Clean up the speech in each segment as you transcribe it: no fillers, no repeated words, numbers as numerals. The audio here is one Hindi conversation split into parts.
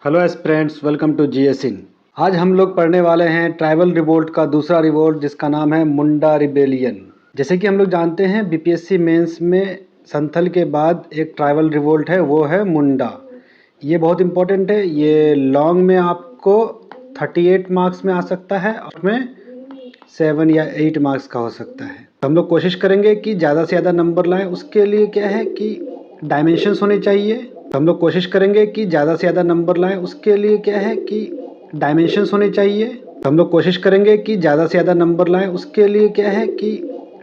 Hello aspirants, welcome to GSin. आज हम लोग पढ़ने वाले हैं ट्राइबल रिवोल्ट का दूसरा रिवोल्ट जिसका नाम है मुंडा रिबेलियन। जैसे कि हम लोग जानते हैं बीपीएससी मेंस में संथल के बाद एक ट्राइबल रिवोल्ट है, वो है मुंडा। ये बहुत इंपॉर्टेंट है। ये लॉन्ग में आपको 38 मार्क्स में आ सकता है और उसमें 7 या 8 मार्क्स का हो सकता है। तो हम लोग कोशिश करेंगे कि ज़्यादा से ज़्यादा नंबर लाएं। उसके लिए क्या है कि डायमेंशंस होने चाहिए। तो हम लोग कोशिश करेंगे कि ज़्यादा से ज़्यादा नंबर लाएं। उसके लिए क्या है कि डायमेंशंस होने चाहिए। तो हम लोग कोशिश करेंगे कि ज़्यादा से ज़्यादा नंबर लाएं। उसके लिए क्या है कि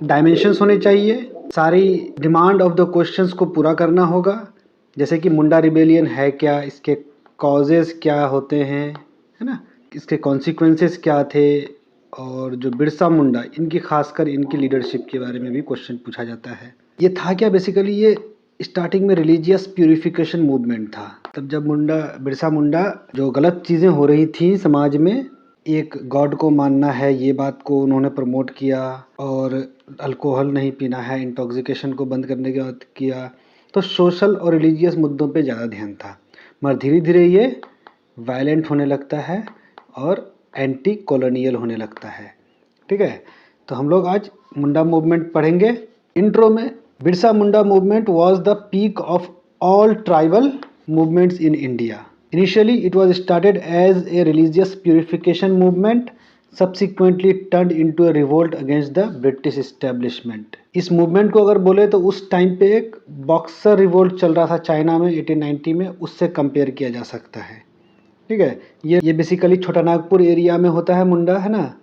डायमेंशंस होने चाहिए। सारी डिमांड ऑफ द क्वेश्चंस को पूरा करना होगा। जैसे कि मुंडा रिबेलियन है क्या, इसके कॉजेज़ क्या होते हैं, है ना, इसके कॉन्सिक्वेंसेस क्या थे, और जो बिरसा मुंडा, इनकी खासकर इनकी लीडरशिप के बारे में भी क्वेश्चन पूछा जाता है। ये था क्या, बेसिकली ये स्टार्टिंग में रिलीजियस प्यूरिफिकेशन मूवमेंट था। तब जब बिरसा मुंडा जो गलत चीज़ें हो रही थी समाज में, एक गॉड को मानना है, ये बात को उन्होंने प्रमोट किया, और अल्कोहल नहीं पीना है, इंटॉक्सिकेशन को बंद करने की बात किया। तो सोशल और रिलीजियस मुद्दों पे ज़्यादा ध्यान था, मगर धीरे धीरे ये वायलेंट होने लगता है और एंटी कॉलोनियल होने लगता है। ठीक है, तो हम लोग आज मुंडा मूवमेंट पढ़ेंगे। इंट्रो में, Birsa Munda movement was the peak of all tribal movements in India. Initially, it was started as a religious purification movement, subsequently turned into a revolt against the British establishment. इस मूवमेंट को अगर बोले तो उस टाइम पे एक बॉक्सर रिवोल्ट चल रहा था चाइना में 1890 में, उससे कंपेयर किया जा सकता है। ठीक है, ये बेसिकली छोटा नागपुर एरिया में होता है मुंडा, है ना,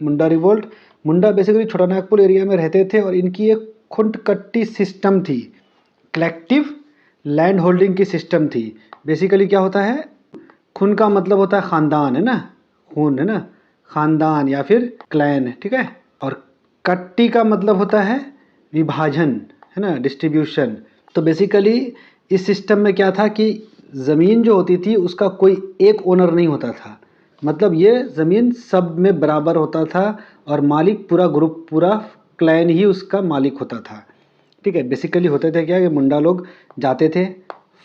मुंडा रिवोल्ट। मुंडा बेसिकली छोटा नागपुर एरिया में रहते थे और इनकी एक खुंटकट्टी सिस्टम थी, कलेक्टिव लैंड होल्डिंग की सिस्टम थी। बेसिकली क्या होता है, खुन का मतलब होता है खानदान, है ना, खून, है ना, खानदान या फिर क्लैन। ठीक है, और कट्टी का मतलब होता है विभाजन, है ना, डिस्ट्रीब्यूशन। तो बेसिकली इस सिस्टम में क्या था कि ज़मीन जो होती थी उसका कोई एक ओनर नहीं होता था, मतलब ये ज़मीन सब में बराबर होता था और मालिक पूरा ग्रुप, पूरा क्लैन ही उसका मालिक होता था। ठीक है, बेसिकली होते थे क्या कि मुंडा लोग जाते थे,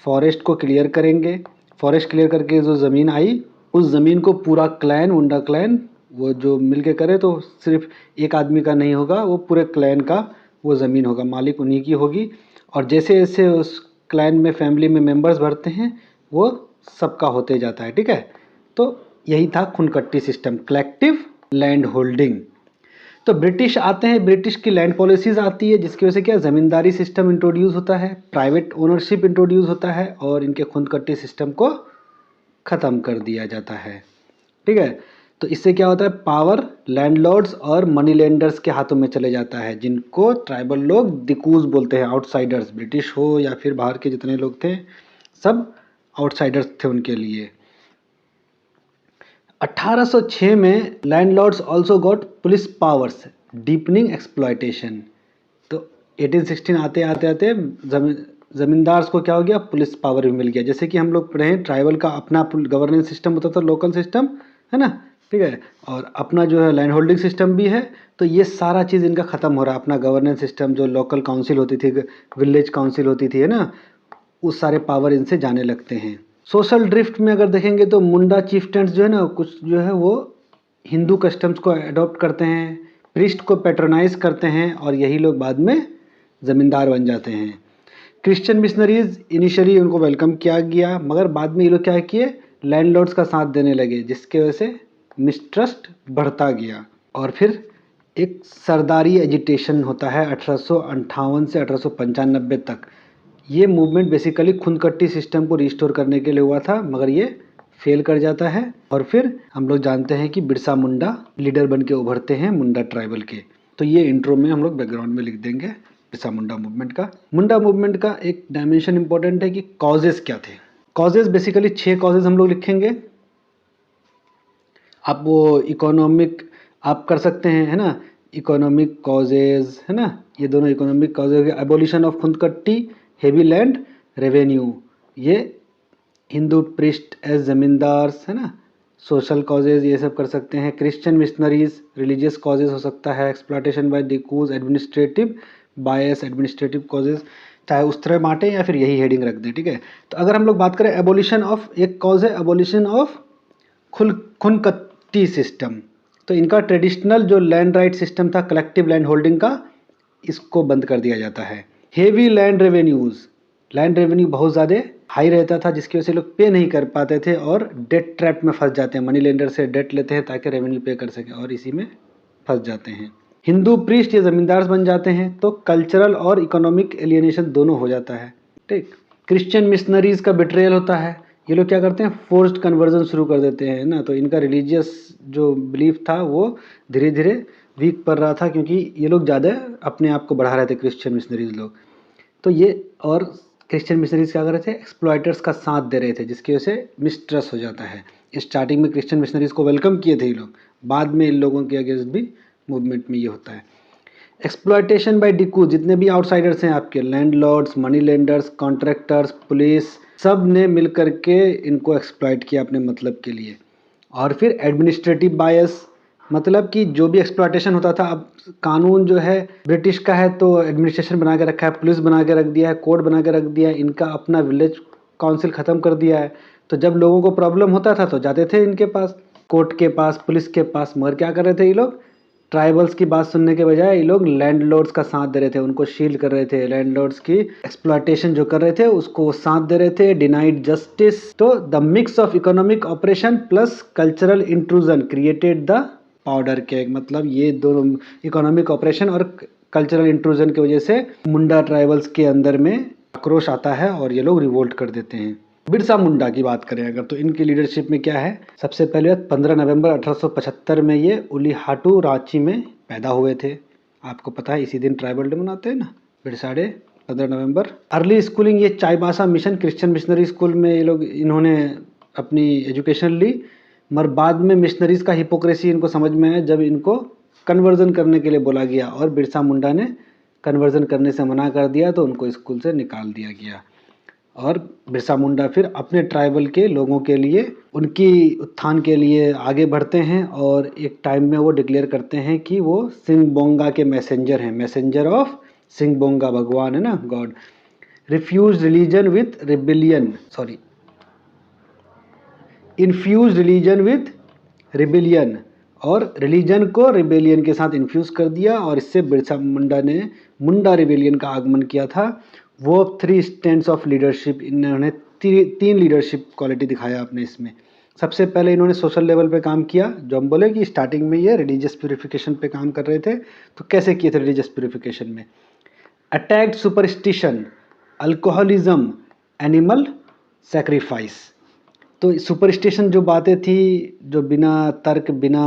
फॉरेस्ट को क्लियर करेंगे, फॉरेस्ट क्लियर करके जो ज़मीन आई उस ज़मीन को पूरा क्लैन, मुंडा क्लैन, वो जो मिल के करे तो सिर्फ एक आदमी का नहीं होगा, वो पूरे क्लैन का वो ज़मीन होगा, मालिक उन्हीं की होगी। और जैसे जैसे उस क्लैन में फैमिली में मेंबर्स बढ़ते हैं वो सबका होते जाता है। ठीक है, तो यही था खुनकट्टी सिस्टम, कलेक्टिव लैंड होल्डिंग। तो ब्रिटिश आते हैं, ब्रिटिश की लैंड पॉलिसीज़ आती है जिसकी वजह से क्या ज़मींदारी सिस्टम इंट्रोड्यूस होता है, प्राइवेट ओनरशिप इंट्रोड्यूस होता है और इनके खुनकट्टी सिस्टम को ख़त्म कर दिया जाता है। ठीक है, तो इससे क्या होता है, पावर लैंडलॉर्ड्स और मनी लेंडर्स के हाथों में चले जाता है, जिनको ट्राइबल लोग दिकूज बोलते हैं, आउटसाइडर्स। ब्रिटिश हो या फिर बाहर के जितने लोग थे सब आउटसाइडर्स थे उनके लिए। 1806 में landlords also got police powers, deepening exploitation. तो 1816 आते आते आते ज़मींदार्स को क्या हो गया, पुलिस पावर भी मिल गया। जैसे कि हम लोग पढ़े हैं, ट्राइबल का अपना गवर्नेंस सिस्टम होता था, लोकल सिस्टम, है ना। ठीक है, और अपना जो है लैंड होल्डिंग सिस्टम भी है। तो ये सारा चीज़ इनका ख़त्म हो रहा है। अपना गवर्नेंस सिस्टम, जो लोकल काउंसिल होती थी, विलेज काउंसिल होती थी, है ना, उस सारे पावर इनसे जाने लगते हैं। सोशल ड्रिफ्ट में अगर देखेंगे तो मुंडा चीफ्टेंस जो है ना, कुछ जो है वो हिंदू कस्टम्स को अडॉप्ट करते हैं, प्रीस्ट को पैट्रोनाइज करते हैं और यही लोग बाद में ज़मींदार बन जाते हैं। क्रिश्चियन मिशनरीज इनिशियली उनको वेलकम किया गया, मगर बाद में ये लोग क्या किए, लैंडलॉर्ड्स का साथ देने लगे, जिसके वजह से मिसट्रस्ट बढ़ता गया। और फिर एक सरदारी एजिटेशन होता है 1858 से 1895 तक। ये मूवमेंट बेसिकली खुनकट्टी सिस्टम को रिस्टोर करने के लिए हुआ था, मगर ये फेल कर जाता है। और फिर हम लोग जानते हैं कि बिरसा मुंडा लीडर बन के उभरते हैं मुंडा ट्राइबल के। तो ये इंट्रो में हम लोग बैकग्राउंड में लिख देंगे बिरसा मुंडा मूवमेंट का। मुंडा मूवमेंट का एक डायमेंशन इंपॉर्टेंट है कि कॉजेज़ क्या थे। कॉजेज़ बेसिकली 6 कॉजेज़ हम लोग लिखेंगे। आप वो इकोनॉमिक आप कर सकते हैं, है ना, इकोनॉमिक कॉजेज़, है ना, ये दोनों economic causes. Abolition of Khuntkatti, heavy land revenue, ये हिंदू प्रिस्ट एज ज़मींदार्स, है ना, सोशल कॉजेज़ ये सब कर सकते हैं। क्रिश्चियन मिशनरीज, रिलीजियस कॉजेज़ हो सकता है। Exploitation by dikus, administrative bias, administrative causes. चाहे उस तरह बांटें या फिर यही हेडिंग रख दें, ठीक है। तो अगर हम लोग बात करें एबोलिशन ऑफ, एक कॉज है एबोलिशन ऑफ खुनकत्ती सिस्टम। तो इनका ट्रेडिशनल जो लैंड राइट सिस्टम था कलेक्टिव लैंड होल्डिंग का, इसको बंद कर दिया जाता है। हेवी लैंड रेवेन्यू बहुत ज़्यादा हाई रहता था, जिसकी वजह से लोग पे नहीं कर पाते थे और डेट ट्रैप में फंस जाते हैं। मनी लेंडर से डेट लेते हैं ताकि रेवेन्यू पे कर सकें और इसी में फंस जाते हैं। हिंदू प्रीस्ट या ज़मींदार बन जाते हैं तो कल्चरल और इकोनॉमिक एलियनेशन दोनों हो जाता है, ठीक। क्रिश्चियन मिशनरीज़ का बिट्रेयल होता है। ये लोग क्या करते हैं, फोर्स्ड कन्वर्जन शुरू कर देते हैं ना। तो इनका रिलीजियस जो बिलीफ था वो धीरे धीरे वीक पड़ रहा था, क्योंकि ये लोग ज़्यादा अपने आप को बढ़ा रहे थे क्रिश्चियन मिशनरीज़ लोग। तो ये और क्रिश्चियन मिशनरीज़ क्या कर रहे थे, एक्सप्लॉयटर्स का साथ दे रहे थे, जिसकी वजह से मिसट्रस्ट हो जाता है। स्टार्टिंग में क्रिश्चियन मिशनरीज़ को वेलकम किए थे ये लोग, बाद में इन लोगों के अगेंस्ट भी मूवमेंट में ये होता है। एक्सप्लॉयटेशन बाय डिकू, जितने भी आउटसाइडर्स हैं आपके, landlords, money lenders, contractors, police, सब ने मिल करके इनको एक्सप्लॉयट किया अपने मतलब के लिए। और फिर एडमिनिस्ट्रेटिव बायस, मतलब कि जो भी एक्सप्लॉयटेशन होता था, अब कानून जो है ब्रिटिश का है तो एडमिनिस्ट्रेशन बना के रखा है, पुलिस बना के रख दिया है, कोर्ट बना के रख दिया है, इनका अपना विलेज काउंसिल ख़त्म कर दिया है। तो जब लोगों को प्रॉब्लम होता था तो जाते थे इनके पास, कोर्ट के पास, पुलिस के पास। मगर क्या कर रहे थे ये लोग, ट्राइबल्स की बात सुनने के बजाय ये लोग लैंडलॉर्ड्स का साथ दे रहे थे, उनको शील्ड कर रहे थे। लैंडलॉर्ड्स की एक्सप्लॉयटेशन जो कर रहे थे उसको वो साथ दे रहे थे, डिनाइड जस्टिस। तो the mix of economic operation plus cultural intrusion created the powder cake. मतलब ये दोनों, इकोनॉमिक ऑपरेशन और कल्चरल इंट्रूजन की वजह से मुंडा ट्राइबल्स के अंदर में आक्रोश आता है और ये लोग रिवोल्ट कर देते हैं। बिरसा मुंडा की बात करें अगर, तो इनकी लीडरशिप में क्या है, सबसे पहले 15 नवंबर 1875 में ये उलीहाटू रांची में पैदा हुए थे। आपको पता है इसी दिन ट्राइबल डे मनाते हैं ना, बिरसा डे 15 नवंबर। अर्ली स्कूलिंग, ये Chaibasa mission Christian missionary school में ये लोग, इन्होंने अपनी एजुकेशन ली। मगर बाद में मिशनरीज़ का हिपोक्रेसी इनको समझ में आया, जब इनको कन्वर्जन करने के लिए बोला गया और बिरसा मुंडा ने कन्वर्जन करने से मना कर दिया, तो उनको स्कूल से निकाल दिया गया। और बिरसा मुंडा फिर अपने ट्राइबल के लोगों के लिए, उनकी उत्थान के लिए आगे बढ़ते हैं और एक टाइम में वो डिक्लेयर करते हैं कि वो सिंगबोंगा के मैसेंजर हैं, मैसेंजर ऑफ सिंगबोंगा, भगवान है ना, God. Refuse religion with rebellion, sorry, infuse religion with rebellion, और रिलीजन को रिबेलियन के साथ इन्फ्यूज़ कर दिया, और इससे बिरसा मुंडा ने मुंडा रिबेलियन का आगमन किया था। वो 3 स्टैंड्स ऑफ लीडरशिप, इन्होंने 3 लीडरशिप क्वालिटी दिखाया अपने इसमें। सबसे पहले इन्होंने सोशल लेवल पे काम किया, जो हम बोले कि स्टार्टिंग में ये रिलीजियस प्यूरिफिकेशन पे काम कर रहे थे। तो कैसे किए थे रिलीजियस प्यूरिफिकेशन में, attacked superstition, alcoholism, animal sacrifice. तो सुपरस्टिशन जो बातें थी, जो बिना तर्क बिना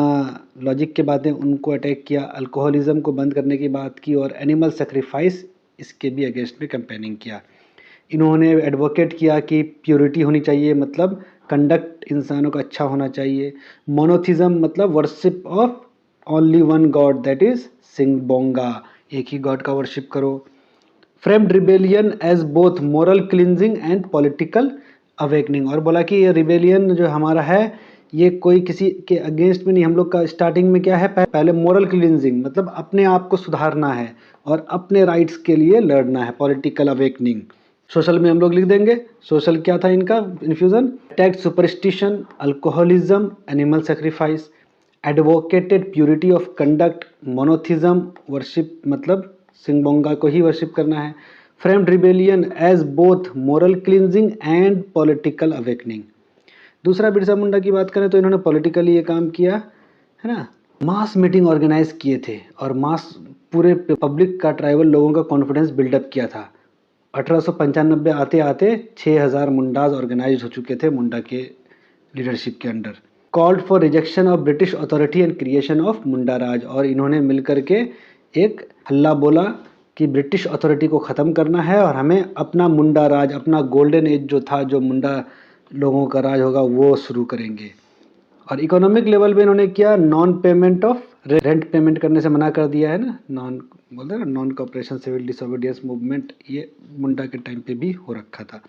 लॉजिक के बातें, उनको अटैक किया। अल्कोहलिज्म को बंद करने की बात की, और एनिमल सेक्रीफाइस, इसके भी अगेंस्ट में कैंपेनिंग किया। इन्होंने एडवोकेट किया कि प्योरिटी होनी चाहिए, मतलब कंडक्ट इंसानों का अच्छा होना चाहिए। मोनोथिज्म मतलब worship of only one God, that is Singbonga, एक ही गॉड का वर्शिप करो। Framed rebellion as both moral cleansing and political awakening, और बोला कि ये रिबेलियन जो हमारा है ये कोई किसी के अगेंस्ट में नहीं, हम लोग का स्टार्टिंग में क्या है, पहले मोरल क्लिनजिंग मतलब अपने आप को सुधारना है और अपने राइट्स के लिए लड़ना है, पॉलिटिकल अवेकनिंग। सोशल में हम लोग लिख देंगे, सोशल क्या था इनका infusion, attacked superstition, alcoholism, animal sacrifice, advocated purity of conduct, monotheism, worship मतलब सिंगबोंगा को ही वर्शिप करना है। Framed rebellion as both moral cleansing and political awakening. दूसरा बिरसा मुंडा की बात करें तो इन्होंने पॉलिटिकली ये काम किया है ना, मास मीटिंग ऑर्गेनाइज किए थे और मास पूरे पब्लिक का, ट्राइबल लोगों का कॉन्फिडेंस बिल्डअप किया था। 1895 आते आते 6000 मुंडाज ऑर्गेनाइज हो चुके थे मुंडा के लीडरशिप के under. Called for rejection of British authority and creation of Munda Raj, और इन्होंने मिलकर के एक हल्ला बोला कि ब्रिटिश अथॉरिटी को ख़त्म करना है और हमें अपना मुंडा राज, अपना गोल्डन एज जो था, जो मुंडा लोगों का राज होगा, वो शुरू करेंगे। और इकोनॉमिक लेवल पे इन्होंने किया, non payment of rent payment करने से मना कर दिया है ना, नॉन बोलते हैं ना, non cooperation civil disobedience movement, ये मुंडा के टाइम पे भी हो रखा था।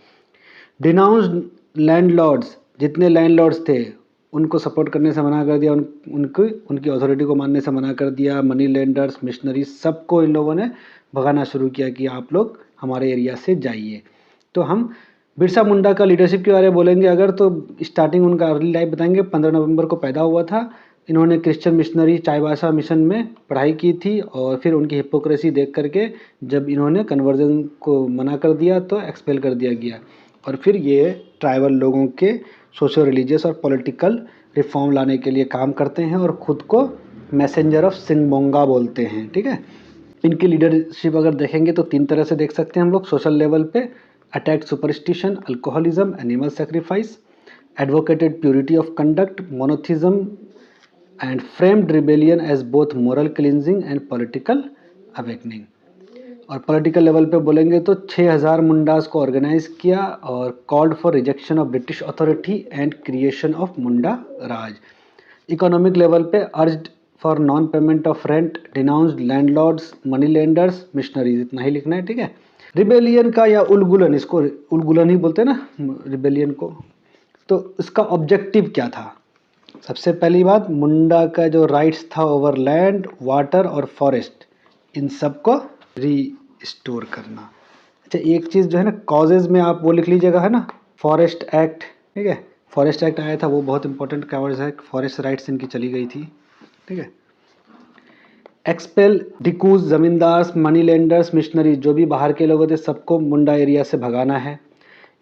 डिनाउंस्ड लैंडलॉर्ड्स, जितने लैंडलॉर्ड्स थे उनको सपोर्ट करने से मना कर दिया, उनकी अथॉरिटी को मानने से मना कर दिया। मनी लेंडर्स, मिशनरी, सबको इन लोगों ने भगाना शुरू किया कि आप लोग हमारे एरिया से जाइए। तो हम बिरसा मुंडा का लीडरशिप के बारे में बोलेंगे अगर, तो स्टार्टिंग उनका अर्ली लाइफ बताएंगे। 15 नवंबर को पैदा हुआ था। इन्होंने क्रिश्चियन मिशनरी चाईबासा मिशन में पढ़ाई की थी और फिर उनकी हिपोक्रेसी देख करके जब इन्होंने कन्वर्जन को मना कर दिया तो एक्सपेल कर दिया गया, और फिर ये ट्राइबल लोगों के सोशल रिलीजियस और पॉलिटिकल रिफॉर्म लाने के लिए काम करते हैं और ख़ुद को मैसेंजर ऑफ सिंगबोंगा बोलते हैं। ठीक है, इनकी लीडरशिप अगर देखेंगे तो 3 तरह से देख सकते हैं हम लोग। सोशल लेवल पे attack superstition, alcoholism, animal sacrifice, advocated purity of conduct, monotheism and framed rebellion as both moral cleansing and political awakening. और पॉलिटिकल लेवल पे बोलेंगे तो 6000 मुंडास को ऑर्गेनाइज किया और called for rejection of British authority and creation of Munda Raj. Economic level पे urged for non payment of rent, denounced landlords, money lenders, missionaries. इतना ही लिखना है। ठीक है, रिबेलियन का या उलगुलन, इसको उलगुलन ही बोलते हैं ना रिबेलियन को, तो इसका ऑब्जेक्टिव क्या था? सबसे पहली बात, मुंडा का जो राइट्स था ओवर लैंड, वाटर और फॉरेस्ट, इन सब को रीस्टोर करना। अच्छा, एक चीज़ जो है ना कॉजेज में आप वो लिख लीजिएगा, है ना, फॉरेस्ट एक्ट। ठीक है, फॉरेस्ट एक्ट आया था, वो बहुत इंपॉर्टेंट कागज है। फॉरेस्ट राइट्स इनकी चली गई थी। ठीक है, expel dikus zamindars, money lenders, missionary, जो भी बाहर के लोग थे सबको मुंडा एरिया से भगाना है।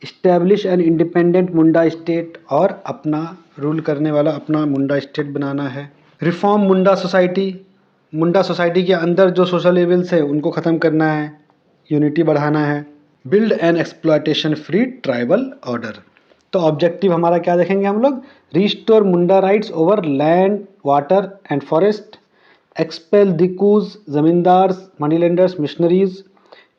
Establish an independent Munda state, और अपना रूल करने वाला अपना मुंडा स्टेट बनाना है। रिफॉर्म मुंडा सोसाइटी, मुंडा सोसाइटी के अंदर जो सोशल लेवल्स है उनको ख़त्म करना है, यूनिटी बढ़ाना है। Build an exploitation free tribal order. तो ऑब्जेक्टिव हमारा क्या देखेंगे हम लोग? Restore Munda rights over land, water and forest, expel dikus zamindars, money lenders, missionaries,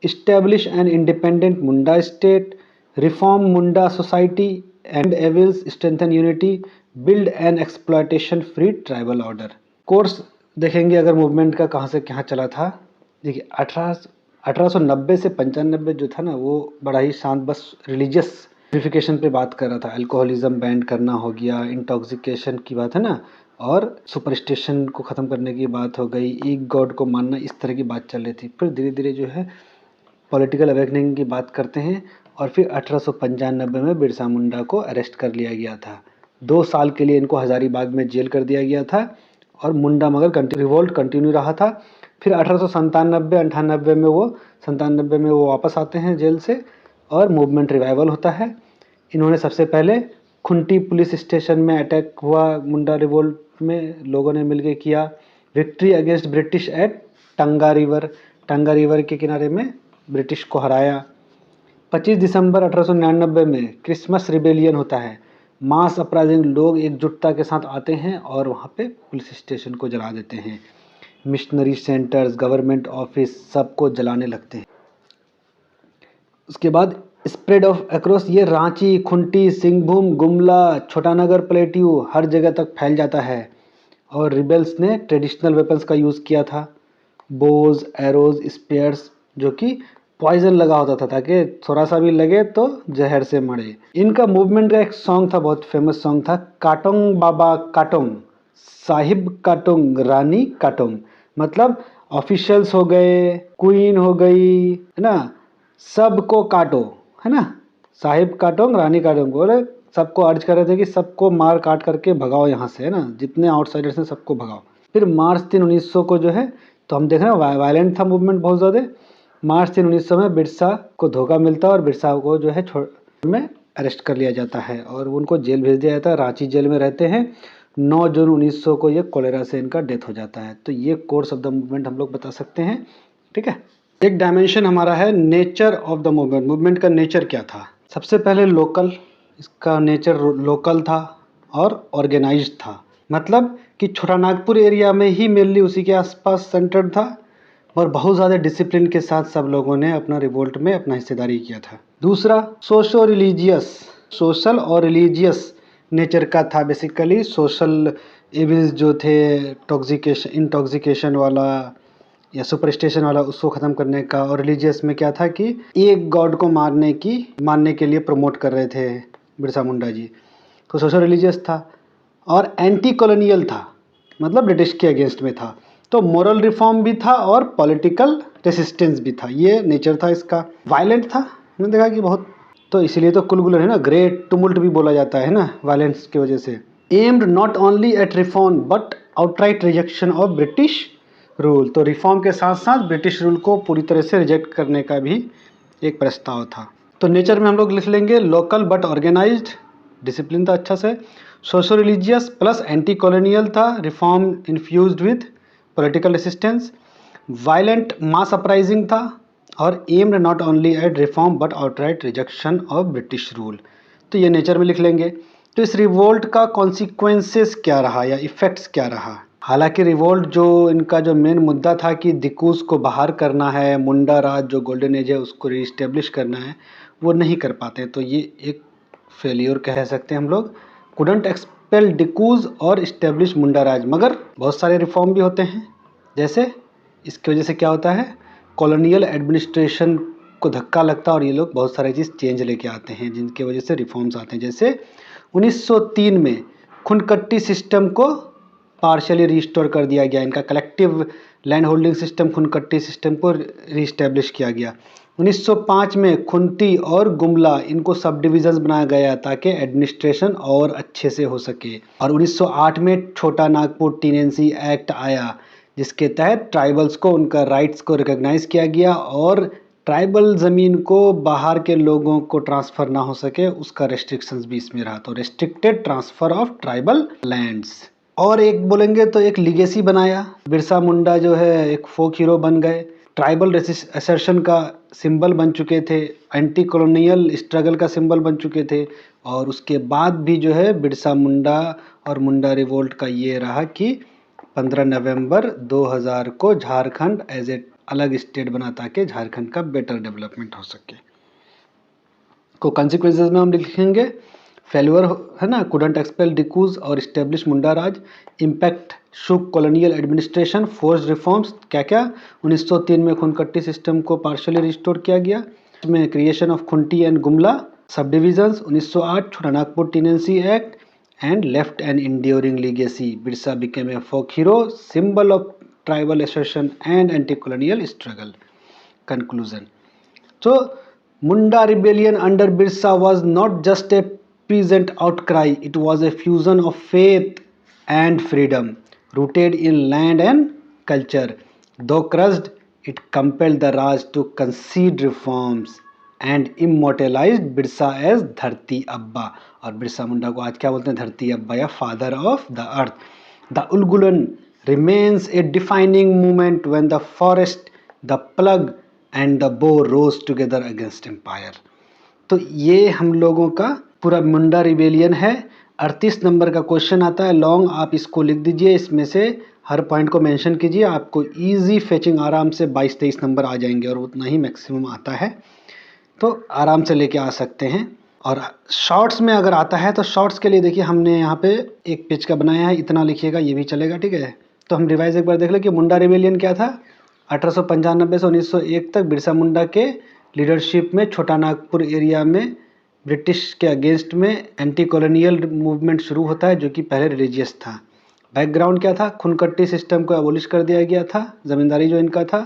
establish an independent Munda state, reform Munda society and evils, strengthen unity, build an exploitation free tribal order. Course देखेंगे अगर मूवमेंट का कहाँ से कहाँ चला था। देखिए 1890 से 95 जो था ना, वो बड़ा ही शांत, बस रिलीजियस प्यूरिफिकेशन पे बात कर रहा था। अल्कोहलिज्म बैंड करना हो गया, इंटॉक्सिकेशन की बात है ना, और सुपरस्टिशन को ख़त्म करने की बात हो गई, एक गॉड को मानना, इस तरह की बात चल रही थी। फिर धीरे धीरे जो है पॉलिटिकल अवेकनिंग की बात करते हैं, और फिर 1895 में बिरसा मुंडा को अरेस्ट कर लिया गया था। 2 साल के लिए इनको हज़ारीबाग में जेल कर दिया गया था, और मुंडा मगर रिवोल्ट कंटिन्यू रहा था। फिर 1897 में वो वापस आते हैं जेल से, और मूवमेंट रिवाइवल होता है। इन्होंने सबसे पहले खुंटी पुलिस स्टेशन में अटैक हुआ, मुंडा रिवोल्ट में लोगों ने मिलकर किया। विक्ट्री अगेंस्ट ब्रिटिश एट टंगा रिवर के किनारे में ब्रिटिश को हराया। 25 दिसंबर 1899 में क्रिसमस रिबेलियन होता है। मास अपराइजिंग, लोग एकजुटता के साथ आते हैं और वहाँ पे पुलिस स्टेशन को जला देते हैं। मिशनरी सेंटर्स, गवर्नमेंट ऑफिस, सबको जलाने लगते हैं। उसके बाद स्प्रेड ऑफ अक्रॉस, ये रांची, खुंटी, सिंहभूम, गुमला, छोटानगर, प्लेट्यू, हर जगह तक फैल जाता है। और रिबेल्स ने ट्रेडिशनल वेपन्स का यूज़ किया था, बोज, एरोज, स्पेयर्स, जो कि पॉइजन लगा होता था ताकि थोड़ा सा भी लगे तो जहर से मरे। इनका मूवमेंट का एक सॉन्ग था, बहुत फेमस सॉन्ग था, काटोंग बाबा काटोंग, साहिब काटोंग, रानी काटोंग। मतलब ऑफिशियल्स हो गए, क्वीन हो गई, है ना, सबको काटो, है ना, साहिब काटोंग, रानी काटोंग, बोले सबको अर्ज कर रहे थे कि सबको मार काट करके भगाओ यहाँ से, है ना, जितने आउटसाइडर्स हैं सबको भगाओ। फिर मार्च 3, 1900 को जो है, तो हम देख रहे हैं वायलेंट था मूवमेंट बहुत ज़्यादा। मार्च 3, 1900 में बिरसा को धोखा मिलता है और बिरसा को जो है में अरेस्ट कर लिया जाता है और उनको जेल भेज दिया जाता है। रांची जेल में रहते हैं। 9 जून 1900 को ये कोलेरा से इनका डेथ हो जाता है। तो ये कोर्स ऑफ द मूवमेंट हम लोग बता सकते हैं। ठीक है, एक डायमेंशन हमारा है nature of the movement. Movement का नेचर क्या था? सबसे पहले लोकल, इसका नेचर लोकल था और ऑर्गेनाइज्ड था। मतलब कि छोटा नागपुर एरिया में ही मेनली उसी के आसपास सेंटर्ड था और बहुत ज़्यादा डिसिप्लिन के साथ सब लोगों ने अपना रिवोल्ट में अपना हिस्सेदारी किया था। दूसरा सोशल और रिलीजियस नेचर का था। बेसिकली सोशल एविल्स जो थे, इंटॉक्सिकेशन वाला या सुपरस्टिशन वाला, उसको ख़त्म करने का। और रिलीजियस में क्या था कि एक गॉड को मानने के लिए प्रमोट कर रहे थे बिरसा मुंडा जी। तो सोशल रिलीजियस था और एंटी कॉलोनियल था, मतलब ब्रिटिश के अगेंस्ट में था। तो मोरल रिफॉर्म भी था और पॉलिटिकल रेसिस्टेंस भी था, ये नेचर था इसका। वायलेंट था, मैंने देखा कि बहुत, तो इसीलिए तो कुलगुलन है ना, ग्रेट टुमुल्ट भी बोला जाता है ना वायलेंस की वजह से। Aimed not only at reform but outright rejection of British rule, तो रिफॉर्म के साथ साथ ब्रिटिश रूल को पूरी तरह से रिजेक्ट करने का भी एक प्रस्ताव था। तो नेचर में हम लोग लिख लेंगे लोकल बट ऑर्गेनाइज्ड, डिसिप्लिन था अच्छा से, socio religious plus anti colonial था, reform infused with political resistance, violent mass uprising था, और aimed not only at reform but outright rejection of British rule. तो ये नेचर में लिख लेंगे। तो इस रिवोल्ट का कॉन्सिक्वेंसेस क्या रहा या इफेक्ट्स क्या रहा? हालांकि रिवोल्ट जो इनका जो मेन मुद्दा था कि दिकूज को बाहर करना है, मुंडा राज जो गोल्डन एज है उसको रीस्टेब्लिश करना है, वो नहीं कर पाते, तो ये एक फेलियर कह सकते हैं हम लोग। कुडंट एक्सपेल दिकूज और इस्टेब्लिश मुंडा राज, मगर बहुत सारे रिफॉर्म भी होते हैं, जैसे इसकी वजह से क्या होता है, कॉलोनियल एडमिनिस्ट्रेशन को धक्का लगता है और ये लोग बहुत सारी चीज़ चेंज लेके आते हैं जिनके वजह से रिफॉर्म्स आते हैं। जैसे 1903 में खुनकट्टी सिस्टम को पार्शियली रिस्टोर कर दिया गया, इनका collective land holding system Khuntkatti system को रीस्टैब्लिश किया गया। 1905 में खुंती और गुमला इनको सब डिविजन्स बनाया गया ताकि एडमिनिस्ट्रेशन और अच्छे से हो सके। और 1908 में छोटा नागपुर टीनेंसी एक्ट आया जिसके तहत ट्राइबल्स को उनका राइट्स को रिकॉग्नाइज किया गया और ट्राइबल ज़मीन को बाहर के लोगों को ट्रांसफ़र ना हो सके उसका रेस्ट्रिक्शंस भी इसमें रहा, तो restricted transfer of tribal lands. और एक बोलेंगे तो एक लीगेसी बनाया, बिरसा मुंडा जो है एक फोक हीरो बन गए, ट्राइबल असर्शन का सिंबल बन चुके थे, एंटी कॉलोनियल स्ट्रगल का सिंबल बन चुके थे। और उसके बाद भी जो है बिरसा मुंडा और मुंडा रिवोल्ट का ये रहा कि 15 नवंबर 2000 को झारखंड एज ए अलग स्टेट बना ताकि झारखंड का बेटर डेवलपमेंट हो सके। को कॉन्सिक्वेंसेज में हम लिखेंगे फेल्यूर है ना, कुडंट एक्सपेल डिकूज और इस्टेब्लिश मुंडा राज, इम्पैक्ट शुक कॉलोनियल एडमिनिस्ट्रेशन, फोर्स रिफॉर्म्स क्या क्या, 1903 में खुनकट्टी सिस्टम को पार्शियली रिस्टोर किया गया, इसमें creation of Khunti and Gumla सब डिविजन्स, 1908 छोटा Nagpur tenancy act and left an enduring legacy. Birsa became a folk hero, symbol of tribal assertion and anti-colonial struggle. Conclusion. So, Munda rebellion under Birsa was not just a peasant outcry, it was a fusion of faith and freedom, rooted in land and culture. Though crushed, it compelled the Raj to concede reforms and immortalised Birsa as Dharti Abba. और बिरसा मुंडा को आज क्या बोलते हैं, धरती अब्बा या father of the earth. The Ulgulan remains a defining movement when the forest, the plough and the bow rose together against empire. तो ये हम लोगों का पूरा मुंडा रिबेलियन है। 38 नंबर का क्वेश्चन आता है लॉन्ग, आप इसको लिख दीजिए, इसमें से हर पॉइंट को मेंशन कीजिए, आपको इजी फेचिंग आराम से 22-23 नंबर आ जाएंगे और उतना ही मैक्सिमम आता है, तो आराम से लेके आ सकते हैं। और शॉर्ट्स में अगर आता है तो शॉर्ट्स के लिए देखिए हमने यहाँ पे एक पेज का बनाया है, इतना लिखिएगा ये भी चलेगा, ठीक है। तो हम रिवाइज एक बार देख लें कि मुंडा रिबेलियन क्या था। 1895 से 1901 तक बिरसा मुंडा के लीडरशिप में छोटा नागपुर एरिया में ब्रिटिश के अगेंस्ट में एंटी कॉलोनियल मूवमेंट शुरू होता है जो कि पहले रिलीजियस था। बैकग्राउंड क्या था, खुनकट्टी सिस्टम को एबोलिश कर दिया गया था, ज़मींदारी जो इनका था,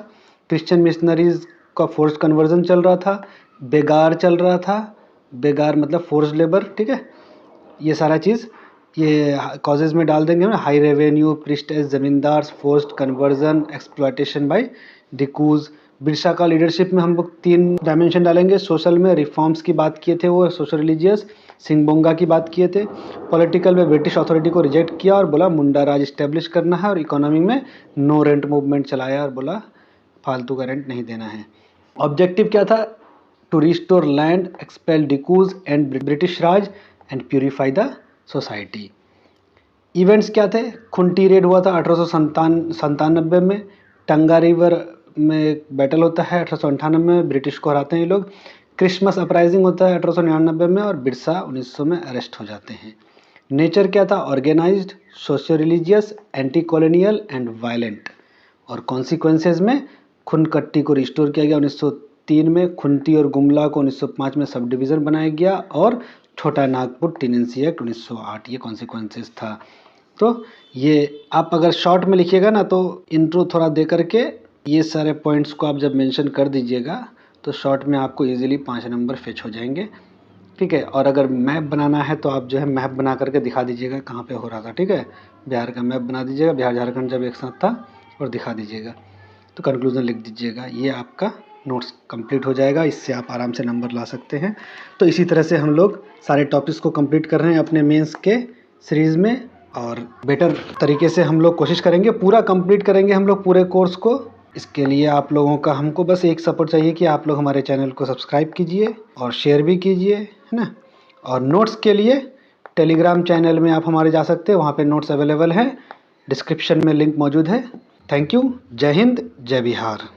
क्रिश्चियन मिशनरीज का फोर्स कन्वर्जन चल रहा था, बेगार चल रहा था, बेगार मतलब फोर्स लेबर, ठीक है। ये सारा चीज़ ये कॉजेज में डाल देंगे हम, high revenue, priests zamindar, forced conversion, exploitation by dikus. Birsa का लीडरशिप में हम लोग 3 डायमेंशन डालेंगे। सोशल में रिफॉर्म्स की बात किए थे वो सोशल रिलीजियस, सिंगबोंगा की बात किए थे। पॉलिटिकल में ब्रिटिश अथॉरिटी को रिजेक्ट किया और बोला मुंडा राज इस्टेब्लिश करना है, और इकोनॉमी में नो रेंट मूवमेंट चलाया और बोला फालतू का रेंट नहीं देना है। ऑब्जेक्टिव क्या था, to restore land, expel Dikus and British Raj and purify the society. Events क्या थे, खुंटी रेड हुआ था 1897 में, टंगा रिवर में एक बैटल होता है 1898 में, ब्रिटिश को हराते हैं ये लोग। क्रिसमस अपराइजिंग होता है 1899 में और बिरसा 1900 में अरेस्ट हो जाते हैं। नेचर क्या था, organized, socio religious, anti colonial and violent. और कॉन्सिक्वेंसेज में खुनकट्टी को रिस्टोर किया गया 1903 में, खुंटी और गुमला को 1905 में सब डिवीज़न बनाया गया और छोटा नागपुर टीनेंसी एक्ट 1908, ये कॉन्सिक्वेंसेस था। तो ये आप अगर शॉर्ट में लिखिएगा ना तो इंट्रो थोड़ा दे करके ये सारे पॉइंट्स को आप जब मेंशन कर दीजिएगा तो शॉर्ट में आपको इजीली 5 नंबर फेच हो जाएंगे, ठीक है। और अगर मैप बनाना है तो आप जो है मैप बना करके दिखा दीजिएगा कहाँ पे हो रहा था, ठीक है। बिहार का मैप बना दीजिएगा, बिहार झारखंड जब एक साथ था, और दिखा दीजिएगा, तो कंक्लूजन लिख दीजिएगा। ये आपका नोट्स कंप्लीट हो जाएगा, इससे आप आराम से नंबर ला सकते हैं। तो इसी तरह से हम लोग सारे टॉपिक्स को कंप्लीट कर रहे हैं अपने मेंस के सीरीज़ में, और बेटर तरीके से हम लोग कोशिश करेंगे, पूरा कंप्लीट करेंगे हम लोग पूरे कोर्स को। इसके लिए आप लोगों का हमको बस एक सपोर्ट चाहिए कि आप लोग हमारे चैनल को सब्सक्राइब कीजिए और शेयर भी कीजिए, है ना। और नोट्स के लिए टेलीग्राम चैनल में आप हमारे जा सकते हैं, वहाँ पे नोट्स अवेलेबल हैं, डिस्क्रिप्शन में लिंक मौजूद है। Thank you. जय हिंद, जय बिहार।